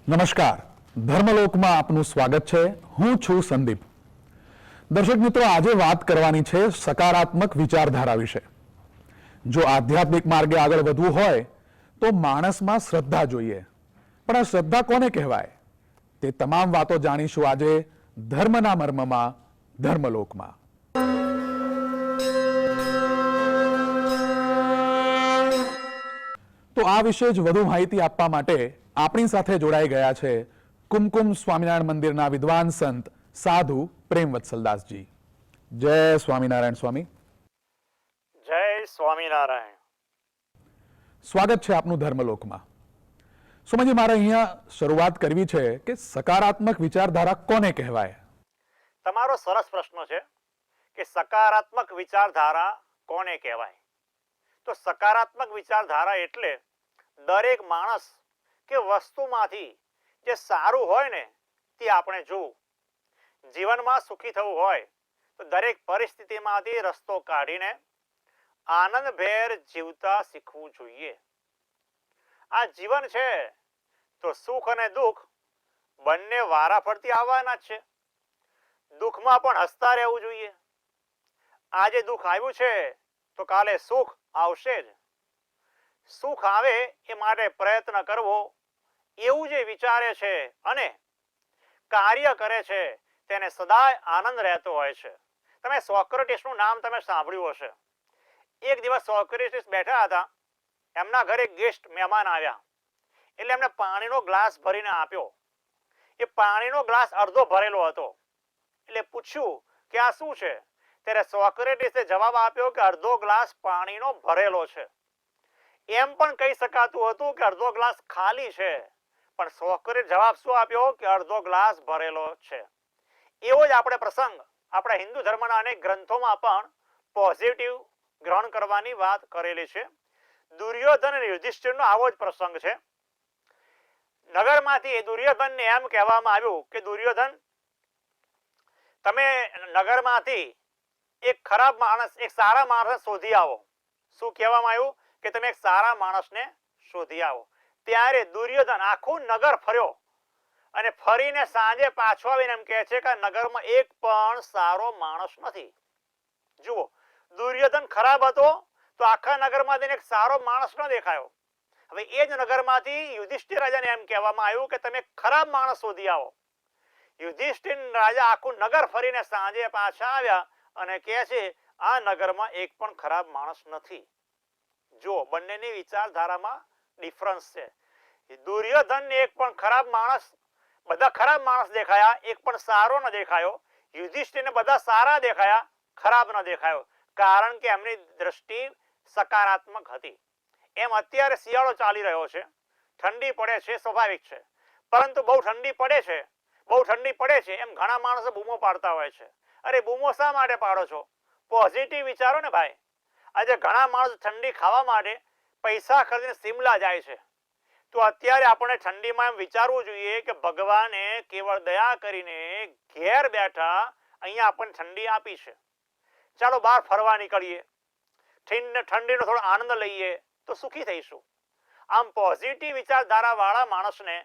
નમસ્કાર, ધર્મલોકમાં આપનું સ્વાગત છે. હું છું સંદીપ. દર્શક મિત્રો, આજે વાત કરવાની છે સકારાત્મક વિચારધારા વિશે. જો આધ્યાત્મિક માર્ગે આગળ વધવું હોય તો માણસમાં શ્રદ્ધા જોઈએ. પણ આ શ્રદ્ધા કોને કહેવાય? તે તમામ વાતો જાણીશું આજે ધર્મના મર્મમાં, ધર્મલોકમાં. તો આ વિશે જ વધુ માહિતી આપવા માટે આપણી સાથે જોડાઈ ગયા છે કુમકુમ સ્વામિનારાયણ મંદિરના વિદ્વાન સંત સાધુ પ્રેમવત્સલદાસજી. જય સ્વામિનારાયણ સ્વામી. જય સ્વામિનારાયણ. સ્વાગત છે આપનું ધર્મલોકમાં. સ્વામીજી, મારે અહીંયા શરૂઆત કરવી છે કે સકારાત્મક વિચારધારા કોને કહેવાય? તમારો સરસ પ્રશ્ન છે કે સકારાત્મક વિચારધારા કોને કહેવાય. તો સકારાત્મક વિચારધારા એટલે દરેક માણસ કે વસ્તુમાંથી જે સારું હોય ને તે આપણે જોવું. જીવનમાં સુખી થવું હોય તો દરેક પરિસ્થિતિમાંથી રસ્તો કાઢીને આનંદભેર જીવતા શીખવું જોઈએ. આ જીવન છે તો સુખ અને દુઃખ બંને વારાફરતી આવવાના જ છે. દુઃખમાં પણ હસતા રહેવું જોઈએ. આજે દુઃખ આવ્યું છે તો કાલે સુખ આવશે જ. સુખ આવે એ માટે પ્રયત્ન કરવો, એવું જે વિચારે છે અને કાર્ય કરે છે તેને સદાય આનંદ રહેતો હોય છે. તમે સોક્રેટિસનું નામ તમે સાંભળ્યું હશે. એક દિવસ સોક્રેટિસ બેઠા હતા, એમના ઘરે ગેસ્ટ મહેમાન આવ્યા એટલે એમને પાણીનો ગ્લાસ ભરીને આપ્યો. એ પાણીનો ગ્લાસ અડધો ભરેલો હતો એટલે પૂછ્યું કે આ શું છે? ત્યારે સોક્રેટિસે જવાબ આપ્યો કે અડધો ગ્લાસ પાણીનો ભરેલો છે. એમ પણ કહી શકાતું હતું કે અડધો ગ્લાસ ખાલી છે, પણ સોક્રેટિસ જવાબ શું આપ્યો કે અડધો ગ્લાસ ભરેલો છે. એવો જ આપણે પ્રસંગ આપણા હિન્દુ ધર્મના અનેક ગ્રંથોમાં પણ પોઝિટિવ ગ્રહણ કરવાની વાત કરેલી છે. દુર્યોધન અને યુધિષ્ઠિરનો આવો જ પ્રસંગ છે. નગરમાંથી દુર્યોધનને એમ કહેવામાં આવ્યું કે દુર્યોધન, તમે નગરમાંથી એક ખરાબ માણસ, એક સારા માણસ શોધી આવો. શું કહેવામાં આવ્યું કે તમે એક સારા માણસને શોધી આવો. ત્યારે દુર્યોધન આખું નગર ફર્યો અને ફરીને સાંજે પાછો આવીને એમ કહે છે કે નગરમાં એક પણ સારો માણસ નથી. જુઓ, દુર્યોધન ખરાબ હતો તો આખા નગરમાંથી એક સારો માણસ ન દેખાયો. હવે એ જ નગરમાંથી યુધિષ્ઠિર રાજાને એમ કહેવામાં આવ્યું કે તમે ખરાબ માણસ શોધી આવો. યુધિષ્ઠિર રાજા આખું નગર ફરીને સાંજે પાછા આવ્યા અને કહે છે આ નગરમાં એક પણ ખરાબ માણસ નથી. જો, બંનેની વિચારધારામાં ડિફરન્સ છે. દુર્યોધનને એક પણ ખરાબ માણસ, બધા ખરાબ માણસ દેખાયા, એક પણ સારો ન દેખાયો. યુધિષ્ઠિરને બધા સારા દેખાયા, ખરાબ ન દેખાયો, કારણ કે એમની દ્રષ્ટિ સકારાત્મક હતી. એમ અત્યારે શિયાળો ચાલી રહ્યો છે, ઠંડી પડે છે, સ્વાભાવિક છે. પરંતુ બહુ ઠંડી પડે છે એમ ઘણા માણસો બૂમો પાડતા હોય છે. અરે બૂમો શા માટે પાડો છો? પોઝિટિવ વિચારો ને ભાઈ. આજે ઘણા માણસો ઠંડી ખાવા માટે પૈસા ખર્ચીને શિમલા જાય છે. તો અત્યારે આપણે ઠંડીમાં એમ વિચારવું જોઈએ કે ભગવાને કેવળ દયા કરીને ઘેર બેઠા અહીંયા આપણને ઠંડી આપી છે. ચાલો બહાર ફરવા નીકળીએ, ઠંડીનો થોડો આનંદ લઈએ તો સુખી થઈશું. આમ પોઝિટિવ વિચારધારા વાળા માણસને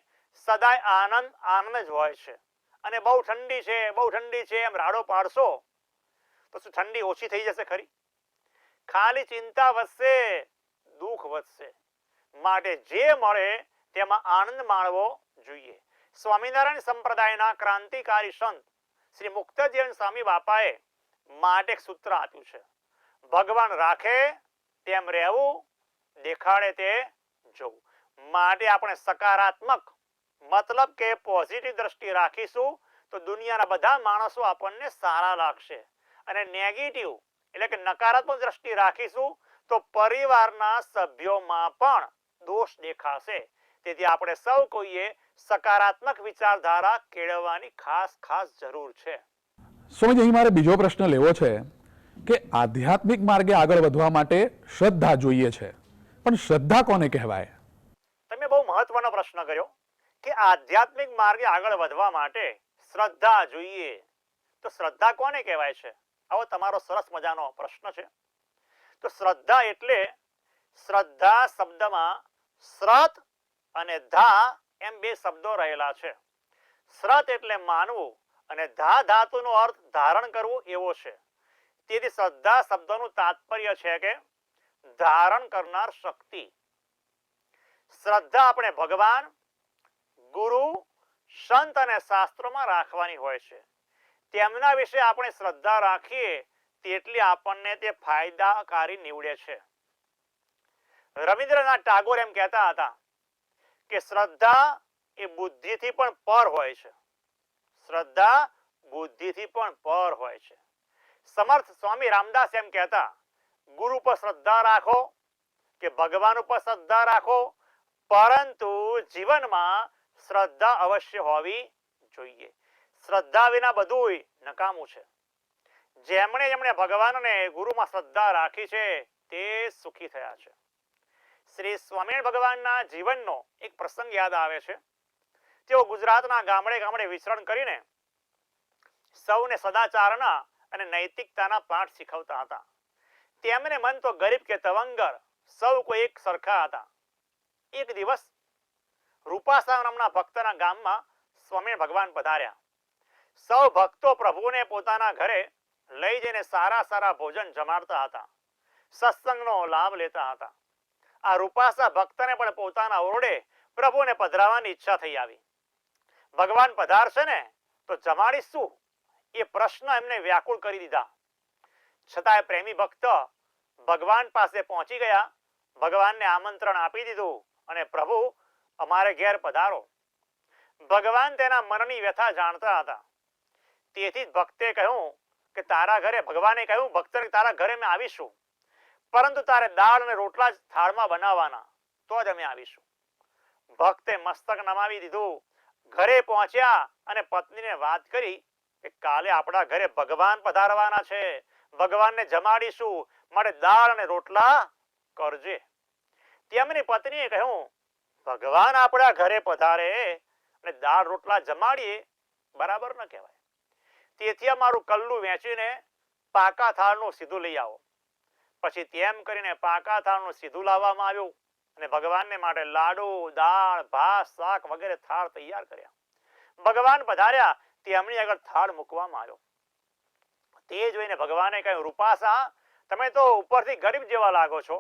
સદાય આનંદ જ હોય છે. અને બહુ ઠંડી છે એમ રાડો પાડશો તો શું ઠંડી ઓછી થઈ જશે ખરી? ખાલી ચિંતા વધશે, દુઃખ વધશે. માટે જે મળે તેમાં આનંદ માણવો જોઈએ. સ્વામિનારાયણ સંપ્રદાયના ક્રાંતિકારી સંત શ્રી મુક્તજીવન સ્વામી બાપાએ માટે એક સૂત્ર આપ્યું છે. ભગવાન રાખે તેમ રહેવું, દેખાડે તે જોવું. માટે આપણે સકારાત્મક મતલબ કે પોઝિટિવ દ્રષ્ટિ રાખીશું તો દુનિયાના બધા માણસો આપણને સારા લાગશે. અને નેગેટિવ એટલે કે નકારાત્મક દ્રષ્ટિ રાખીશું તો પરિવારના સભ્યોમાં પણ દોષ દેખાશે. તેથી આપણે સૌ કોઈએ સકારાત્મક વિચારધારા કેળવવાની ખાસ જરૂર છે. સ્વામીજી, અહીં મારે બીજો પ્રશ્ન લેવો છે કે આધ્યાત્મિક માર્ગે આગળ વધવા માટે શ્રદ્ધા જોઈએ છે, પણ શ્રદ્ધા કોને કહેવાય? તમે બહુ મહત્વનો પ્રશ્ન કર્યો કે આધ્યાત્મિક માર્ગે આગળ વધવા માટે શ્રદ્ધા જોઈએ. તો શ્રદ્ધા કોને કહેવાય છે? આવો તમારો સરસ મજાનો પ્રશ્ન છે. તો શ્રદ્ધા એટલે, શ્રદ્ધા શબ્દમાં શ્રત અને ધા એમ બે શબ્દો રહેલા છે. શ્રત એટલે માનવું અને ધા ધાતુનો અર્થ ધારણ કરવું એવો છે. તેથી શ્રદ્ધા શબ્દનું તાત્પર્ય છે કે ધારણ કરનાર શક્તિ. શ્રદ્ધા આપણે ભગવાન, ગુરુ, સંત અને શાસ્ત્રોમાં રાખવાની હોય છે. તેમના વિશે આપણે શ્રદ્ધા રાખીએ તેટલી આપણને તે ફાયદાકારી નીવડે છે. રવિન્દ્રનાથ ટાગોર એમ કહેતા હતા કે શ્રદ્ધા એ બુદ્ધિથી પણ પર હોય છે. શ્રદ્ધા બુદ્ધિથી પણ પર હોય છે. સમર્થ સ્વામી રામદાસ એમ કહેતા, ગુરુ પર શ્રદ્ધા રાખો કે ભગવાન ઉપર શ્રદ્ધા રાખો, પરંતુ જીવનમાં શ્રદ્ધા અવશ્ય હોવી જોઈએ. શ્રદ્ધા વિના બધું નકામું છે. જેમણે ભગવાન અને ગુરુમાં શ્રદ્ધા રાખી છે તે સુખી થયા છે. શ્રી સ્વામિનારાયણ ભગવાનના જીવનનો એક પ્રસંગ યાદ આવે છે. તેઓ ગુજરાતના ગામડે ગામડે વિચરણ કરીને સૌને સદાચારના અને નૈતિકતાના પાઠ શીખવતા હતા. તેમને મન તો ગરીબ કે તવંગર સૌ કોઈ એક સરખા હતા. એક દિવસ રૂપાસા નામના ભક્તના ગામમાં સ્વામિનારાયણ ભગવાન પધાર્યા. સૌ ભક્તો પ્રભુને પોતાના ઘરે લઈ જઈને સારા સારા ભોજન જમાડતા હતા. સત્સંગનો લાભ લેતા હતા. આ રૂપાસા ભક્તને પણ પોતાના ઓરડે પ્રભુને પધરાવવાની ઈચ્છા થઈ આવી. ભગવાન પધારશે ને તો જમાડીશું એ પ્રશ્ન એમને વ્યાકુળ કરી દીધા. છતાંય પ્રેમી ભક્ત ભગવાન પાસે પહોંચી ગયા, ભગવાનને આમંત્રણ આપી દીધું અને પ્રભુ અમારે ઘેર પધારો. ભગવાન તેના મનની વ્યથા જાણતા હતા. તેથી જ ભક્તે કહ્યું કે તારા ઘરે, ભગવાને કહ્યું ભક્તને તારા ઘરે અમે આવીશું, પરંતુ તારે દાળ અને રોટલા જ થાળમાં બનાવવાના, તો જ અમે આવીશું. ભક્તે મસ્તક નમાવી દીધું. ઘરે પહોંચ્યા અને પત્નીને વાત કરી કે કાલે આપણા ઘરે ભગવાન પધારવાના છે, ભગવાનને જમાડીશું, માટે દાળ અને રોટલા કરજે. તેમની પત્નીએ કહ્યું, ભગવાન આપણા ઘરે પધારે અને દાળ રોટલા જમાડીએ, બરાબર ન કહેવાય. તેથી અમારું કલ્લું વેચીને પાકા થાળનું સીધું લઈ આવો. પછી તેમ કરીને પાકા થાળનું સીધું લાવવામાં આવ્યું અને ભગવાનને માટે લાડુ, દાળ, ભાત, શાક વગેરે થાળ તૈયાર કર્યા. ભગવાન પધાર્યા, તેમની આગળ થાળ મૂકવામાં આવ્યો. તે જોઈને ભગવાને કહ્યું, રૂપાસા તમે તો ઉપરથી ગરીબ જેવા લાગો છો,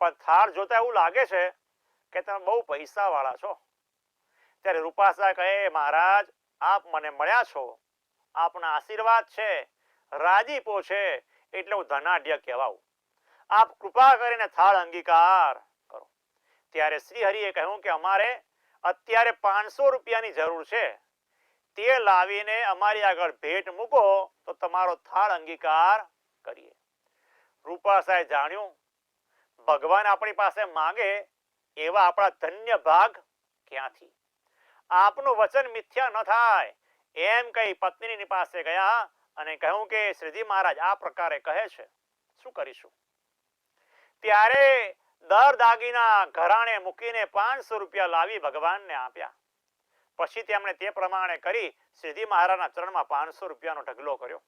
પણ થાળ જોતા એવું લાગે છે કે તમે બહુ પૈસા વાળા છો. ત્યારે રૂપાસા કહે, મહારાજ આપ મને મળ્યા છો, આપના આશીર્વાદ છે, રાજીપો છે, એટલે હું ધનાઢ્ય કહેવાઉં. આપ કૃપા કરીને થાળ અંગીકાર કરો. ત્યારે શ્રી હરિએ કહ્યું કે અમારે અત્યારે 500 રૂપિયાની જરૂર છે, તે લાવીને અમારી આગળ ભેટ મૂકો તો તમારો થાળ અંગીકાર કરીએ. રૂપાસાએ જાણ્યું ભગવાન આપણી પાસે માંગે એવા આપણા ધન્ય ભાગ ક્યાંથી. આપનું વચન મિથ્યા ન થાય એમ કહી પત્નીની પાસે ગયા અને કહ્યું કે શ્રીજી મહારાજ આ પ્રકારે કહે છે, શું કરીશું? ત્યારે દર દાગીના ઘરાણે મૂકીને 500 રૂપિયા લાવી ભગવાનને આપ્યા. પછી તેમણે તે પ્રમાણે કરી શ્રીજી મહારાજના ચરણમાં 500 રૂપિયાનો ઢગલો કર્યો.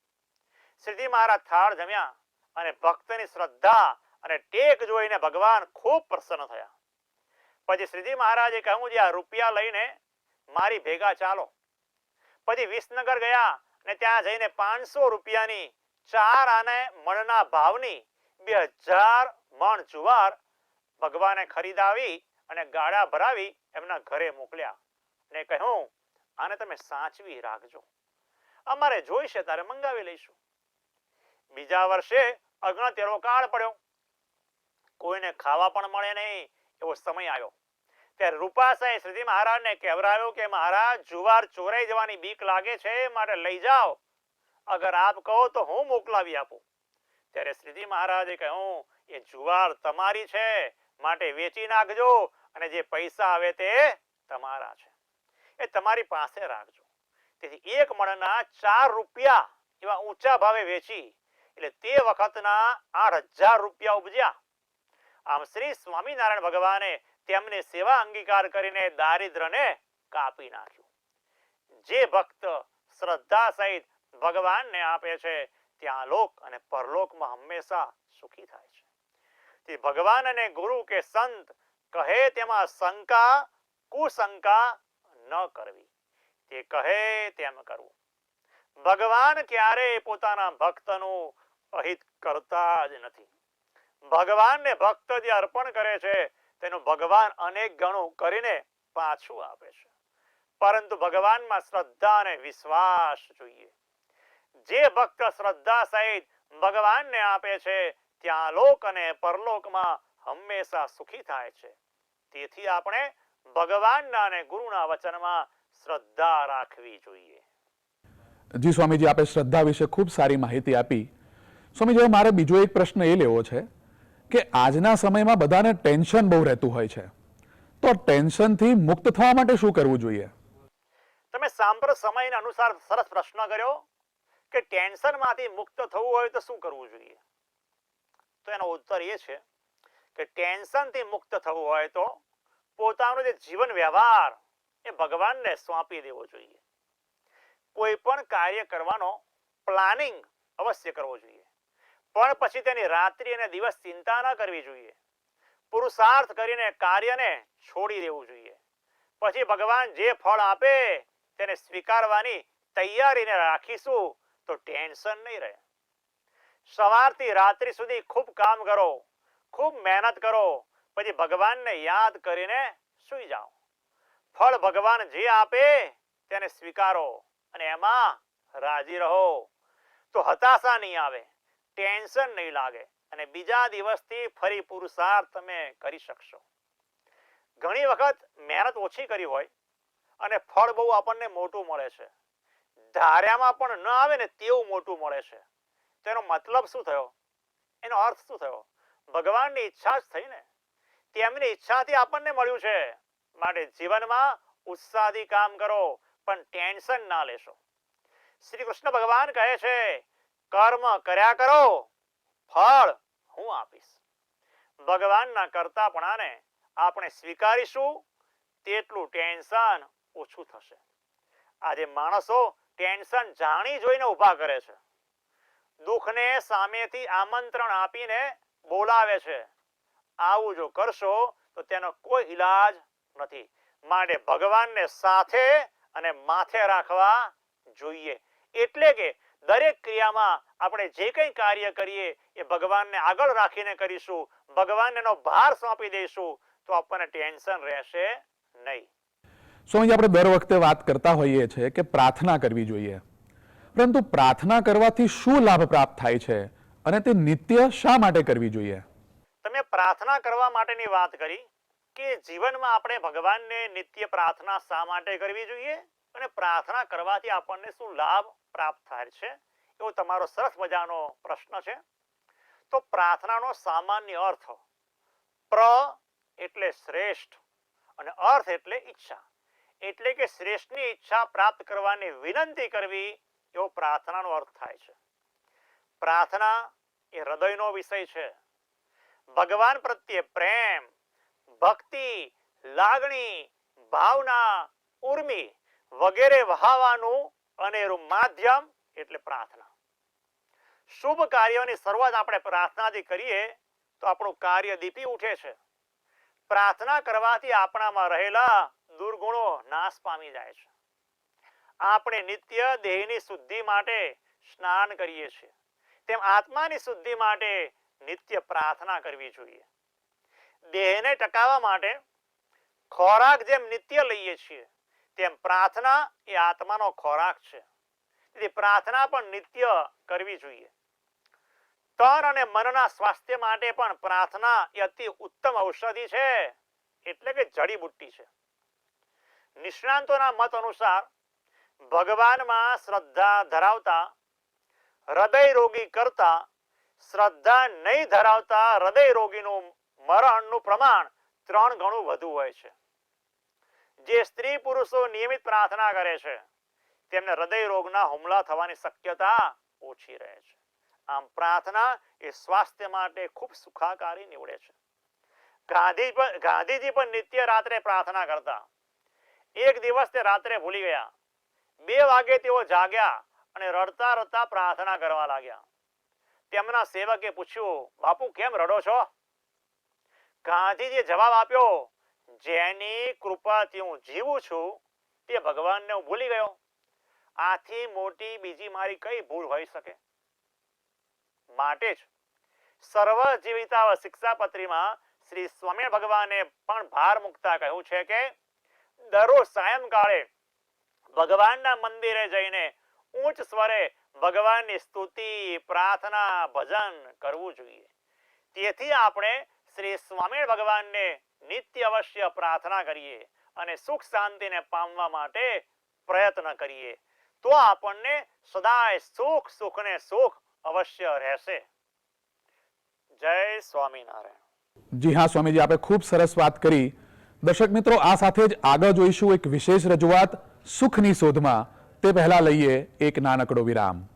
શ્રીજી મહારાજ થાળ જમ્યા અને ભક્તની શ્રદ્ધા અને ટેક જોઈને ભગવાન ખૂબ પ્રસન્ન થયા. પછી શ્રીજી મહારાજે કહ્યું, જે આ રૂપિયા લઈને મારી ભેગા ચાલો. પછી વિસનગર ગયા અને ત્યાં જઈને 500 રૂપિયાની 4 આને મણના ભાવની 2000 મણ જુવાર ભગવાને ખરીદાવી અને ગાડા ભરાવી એમના ઘરે મોકલ્યા અને કહ્યું, આને તમે સાચવી રાખજો, અમારે જોઈશે ત્યારે મંગાવી લઈશું. બીજા વર્ષે અગણતેરો કાળ પડ્યો, કોઈને ખાવા પણ મળે નહીં એવો સમય આવ્યો. ત્યારે રૂપાસાએ શ્રીજી મહારાજને કહેવરાવ્યું કે મહારાજ જુવાર ચોરાઈ જવાની બીક લાગે છે, માટે લઈ જાઓ, અગર આપ કહો તો હું મોકલાવી આપું. ત્યારે શ્રીજી મહારાજે કહ્યું, એ જુવાર તમારી છે, માટે વેચી નાખજો અને જે પૈસા આવે તે તમારા છે, એ તમારી પાસે રાખજો. તેથી 1 મણના 4 રૂપિયા એવા ઊંચા ભાવે વેચી એટલે તે વખતના 8000 રૂપિયા ઉપજ્યા. આમ શ્રી સ્વામિનારાયણ ભગવાને તેમની સેવા અંગીકાર કરીને દારિદ્રને કાપી નાખ્યું. જે ભક્ત શ્રદ્ધા સહિત ભગવાનને આપે છે ત્યાં લોક અને પરલોકમાં હંમેશા સુખી થાય છે. તે ભગવાન અને ગુરુ કે સંત કહે તેમાં શંકા કુશંકા ન કરવી, તે કહે તેમ કરવું. ભગવાન ક્યારેય પોતાના ભક્તનું અહિત કરતા જ નથી. ભગવાનને ભક્ત જે અર્પણ કરે છે તેનું ભગવાન અનેક ગણું કરીને પાછું આપે છે. પરંતુ ભગવાનમાં શ્રદ્ધા અને વિશ્વાસ જોઈએ. જે ભક્ત શ્રદ્ધા સહિત ભગવાનને આપે છે ત્યાં લોક અને પરલોકમાં હંમેશા સુખી થાય છે. તેથી આપણે ભગવાનના અને ગુરુના વચનમાં શ્રદ્ધા રાખવી જોઈએ. જી સ્વામીજી, આપે શ્રદ્ધા વિશે ખૂબ સારી માહિતી આપી. સ્વામીજી, મારે બીજો એક પ્રશ્ન એ લેવો છે કે આજના સમયમાં બધાને ટેન્શન બહુ રહેતું હોય છે, તો ટેન્શનથી મુક્ત થવા માટે શું કરવું જોઈએ? તમે સાંપ્રત સમયના અનુસાર સરસ પ્રશ્ન કર્યો કે ટેન્શનમાંથી મુક્ત થવું હોય તો શું કરવું જોઈએ. તો એનો ઉત્તર એ છે કે ટેન્શનથી મુક્ત થવું હોય તો પોતાનો જે જીવન વ્યવહાર એ ભગવાનને સોંપી દેવો જોઈએ. કોઈ પણ કાર્ય કરવાનો પ્લાનિંગ અવશ્ય કરવો જોઈએ, પણ પછી તેની રાત્રિ અને દિવસ ચિંતા ન કરવી જોઈએ. પુરુષાર્થ કરીને કાર્યને છોડી દેવું જોઈએ. પછી ભગવાન જે ફળ આપે તેને સ્વીકારવાની તૈયારીને રાખીશું તો ટેન્શન નહીં રહે. સવારથી રાત્રિ સુધી ખૂબ કામ કરો, ખૂબ મહેનત કરો, પછી ભગવાનને યાદ કરીને સૂઈ જાઓ. ફળ ભગવાન જે આપે તેને સ્વીકારો અને એમાં રાજી રહો, તો હતાશા નહીં આવે, ટેન્શન નહીં લાગે અને બીજા દિવસથી ફરી પુરુષાર્થ તમે કરી શકશો. ઘણી વખત મહેનત ઓછી કરી હોય અને ફળ બહુ આપણને મોટું મળે છે, ધાર્યામાં પણ ન આવે ને તેવું મોટું મળે છે. તેનો મતલબ શું થયો? એનો અર્થ શું થયો? ભગવાનની ઈચ્છા જ થઈ ને. તેમની ઈચ્છાથી આપણને મળ્યું છે. માટે જીવનમાં ઉત્સાહથી કામ કરો, પણ ટેન્શન ના લેશો. શ્રી કૃષ્ણ ભગવાન કહે છે કર્મ કર્યા કરો, ફળ હું આપીશ. ભગવાનના કરતાપણાને આપણે સ્વીકારીશું તેટલું ટેન્શન ઓછું થશે. આજે માણસો ટેન્શન જાણી જોઈને ઊભા કરે છે. દુઃખને સામેથી આમંત્રણ આપીને બોલાવે છે. આવું જો કરશો તો તેનો કોઈ ઈલાજ નથી. માટે ભગવાનને સાથે અને માથે રાખવા જોઈએ. એટલે કે દરેક ક્રિયામાં આપણે જે કંઈ કાર્ય કરીએ એ ભગવાનને આગળ રાખીને કરીશું, ભગવાનને એનો ભાર સોંપી દઈશું તો આપણને ટેન્શન રહેશે નહીં. સ્વામીજી, આપણે દર વખતે વાત કરતા હોઈએ છીએ કે પ્રાર્થના કરવી જોઈએ, પરંતુ પ્રાર્થના કરવાથી શું લાભ પ્રાપ્ત થાય છે અને તે નિત્ય શા માટે કરવી જોઈએ? તમે પ્રાર્થના કરવા માટેની વાત કરી કે જીવનમાં આપણે ભગવાનને નિત્ય પ્રાર્થના શા માટે કરવી જોઈએ અને પ્રાર્થના કરવાથી આપણને શું લાભ પ્રાપ્ત થાય છે, એવો તમારો સરસ મજાનો પ્રશ્ન છે. તો પ્રાર્થનાનો સામાન્ય અર્થ પ્ર એટલે શ્રેષ્ઠ અને અર્થ એટલે ઈચ્છા. એટલે કે શ્રેષ્ઠની ઈચ્છા પ્રાપ્ત કરવાની વિનંતી કરવી એવો પ્રાર્થનાનો અર્થ થાય છે. પ્રાર્થના એ હૃદયનો વિષય છે. ભગવાન પ્રત્યે પ્રેમ, ભક્તિ, લાગણી, ભાવના, ઉર્મિ વગેરે વહાવાનું અનેરું માધ્યમ એટલે પ્રાર્થના. શુભ કાર્યોની શરૂઆત આપણે પ્રાર્થનાથી કરીએ તો આપણું કાર્ય દીપી ઉઠે છે. પ્રાર્થના કરવાથી આપણામાં રહેલા દુર્ગુણો નાશ પામી જાય છે. આપણે નિત્ય દેહની શુદ્ધિ માટે સ્નાન કરીએ છીએ, તેમ આત્માની શુદ્ધિ માટે નિત્ય પ્રાર્થના કરવી જોઈએ. દેહને ટકાવવા માટે ખોરાક જેમ નિત્ય લઈએ છીએ તેમ પ્રાર્થના એ આત્માનો ખોરાક છે. તેથી પ્રાર્થના પણ નિત્ય કરવી જોઈએ. તન અને મનના સ્વાસ્થ્ય માટે પણ પ્રાર્થના એ અતિ ઉત્તમ ઔષધિ છે, એટલે કે જડીબુટ્ટી છે. નિષ્ણાંતોના મત અનુસાર ભગવાનમાં શ્રદ્ધા ધરાવતા હૃદય રોગી કરતા શ્રદ્ધા નહીં ધરાવતા હૃદય રોગીનું મરણનું પ્રમાણ 3 ગણું વધુ હોય છે. જે સ્ત્રી પુરુષો નિયમિત પ્રાર્થના કરે છે તેમને હૃદય રોગના હુમલા થવાની શક્યતા ઓછી રહે છે. આમ પ્રાર્થના એ સ્વાસ્થ્ય માટે ખૂબ સુખાકારી નીવડે છે. ગાંધીજી પણ નિત્ય રાત્રે પ્રાર્થના કરતા. એક દિવસ તે રાત્રે ભૂલી ગયા. 2 વાગે તેઓ જાગ્યા અને રડતા રડતા પ્રાર્થના કરવા લાગ્યા. તેમના સેવકે પૂછ્યું, બાપુ કેમ રડો છો? ગાંધીજીએ જવાબ આપ્યો, જેની કૃપાથી હું જીવું છું તે ભગવાનને હું ભૂલી ગયો. આથી મોટી બીજી મારી કઈ ભૂલ હોઈ શકે? માટે જ સર્વ જીવિતા શિક્ષાપત્રીમાં શ્રી સ્વામિનારાયણ ભગવાને પણ ભાર મૂકતા કહ્યું છે કે દરરોજ સાયંકાળે ભગવાનના મંદિરે જઈને ઉચ્ચ સ્વરે ભગવાનની સ્તુતિ, પ્રાર્થના, ભજન કરવું જોઈએ. તેથી આપણે શ્રી સ્વામિનારાયણ ભગવાનને નિત્ય અવશ્ય પ્રાર્થના કરીએ અને સુખ શાંતિને પામવા માટે પ્રયત્ન કરીએ, તો આપણને સદાય સુખ સુખ ને સુખ અવશ્ય રહેશે. જય સ્વામિનારાયણ. જી હા સ્વામીજી, આપણે ખૂબ સરસ વાત કરી. દર્શક મિત્રો, આ સાથે જ આગળ જોઈશું એક વિશેષ રજૂઆત સુખની શોધમાં. તે પહેલા લઈએ એક નાનકડો વિરામ.